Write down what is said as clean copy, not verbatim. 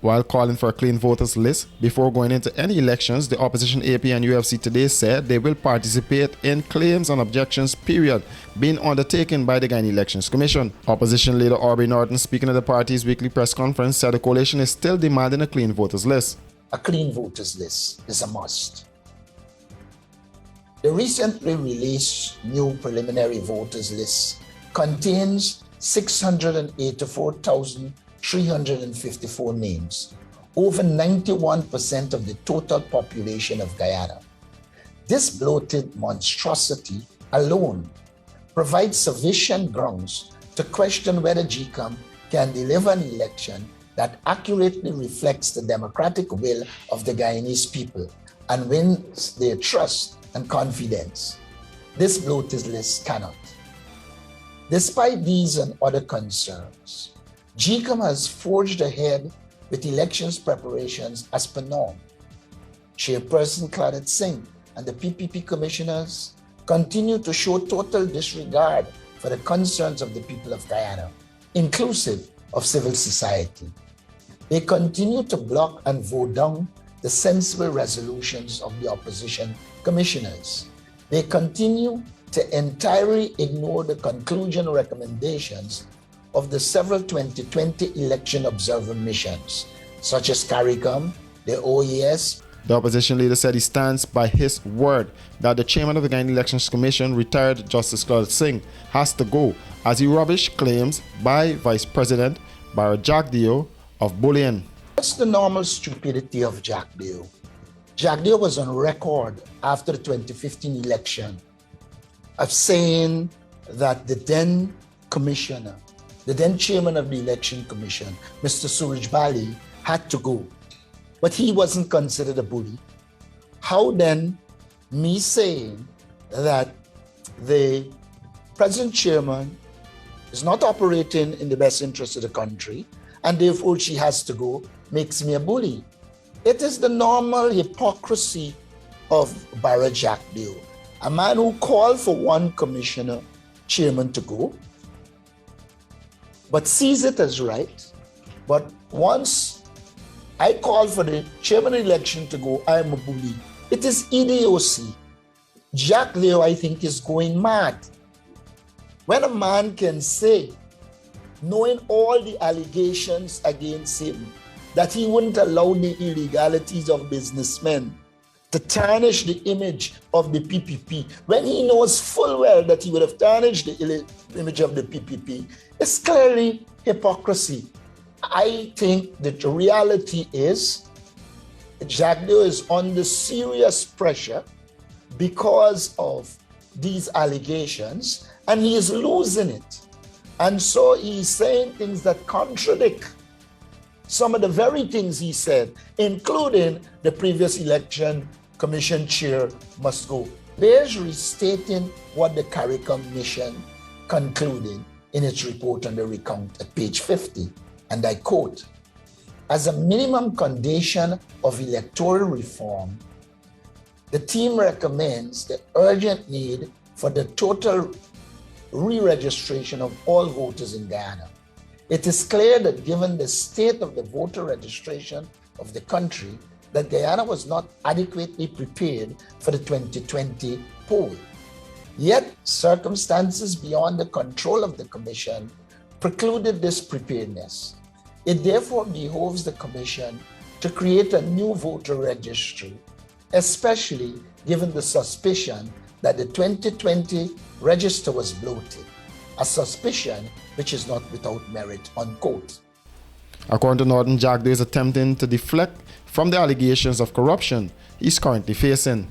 While calling for a clean voters list before going into any elections, the opposition AP and UFC today said they will participate in claims and objections period being undertaken by the Guyana Elections Commission. Opposition leader Aubrey Norton, speaking at the party's weekly press conference, said the coalition is still demanding a clean voters list. A clean voters list is a must. The recently released new preliminary voters list contains 684,354 names, over 91% of the total population of Guyana. This bloated monstrosity alone provides sufficient grounds to question whether GECOM can deliver an election that accurately reflects the democratic will of the Guyanese people and wins their trust and confidence. This bloated list cannot. Despite these and other concerns, GECOM has forged ahead with elections preparations as per norm. Chairperson Claudette Singh and the PPP commissioners continue to show total disregard for the concerns of the people of Guyana, inclusive of civil society. They continue to block and vote down the sensible resolutions of the opposition commissioners. They continue to entirely ignore the conclusion recommendations of the several 2020 election observer missions, such as CARICOM, the OES. The opposition leader said he stands by his word that the chairman of the Guyana Elections Commission, retired Justice Claudette Singh, has to go, as he rubbished claims by Vice President Barra Jack Dio of bullying. What's the normal stupidity of Jack Dio? Jack Dio was on record after the 2015 election of saying that the then commissioner, the then chairman of the election commission, Mr. Suraj Bali, had to go, but he wasn't considered a bully. How then me saying that the present chairman is not operating in the best interest of the country and therefore she has to go makes me a bully? It is the normal hypocrisy of Barra Jack Dio, a man who called for one commissioner chairman to go, but sees it as right. But once I call for the chairman election to go, I am a bully. It is idiocy. Jack Dio, I think, is going mad. When a man can say, knowing all the allegations against him, that he wouldn't allow the illegalities of businessmen to tarnish the image of the PPP, when he knows full well that he would have tarnished the image of the PPP, it's clearly hypocrisy. I think that the reality is Jack Dio is under serious pressure because of these allegations, and he is losing it. And so he's saying things that contradict some of the very things he said, including the previous election commission chair must go. Bears restating what the CARICOM mission concluded in its report on the recount at page 50, and I quote, "As a minimum condition of electoral reform, the team recommends the urgent need for the total re-registration of all voters in Guyana. It is clear that given the state of the voter registration of the country, that Guyana was not adequately prepared for the 2020 poll. Yet circumstances beyond the control of the Commission precluded this preparedness. It therefore behoves the Commission to create a new voter registry, especially given the suspicion that the 2020 register was bloated, a suspicion which is not without merit," unquote. According to Norton, Jack Dio is attempting to deflect from the allegations of corruption he's currently facing.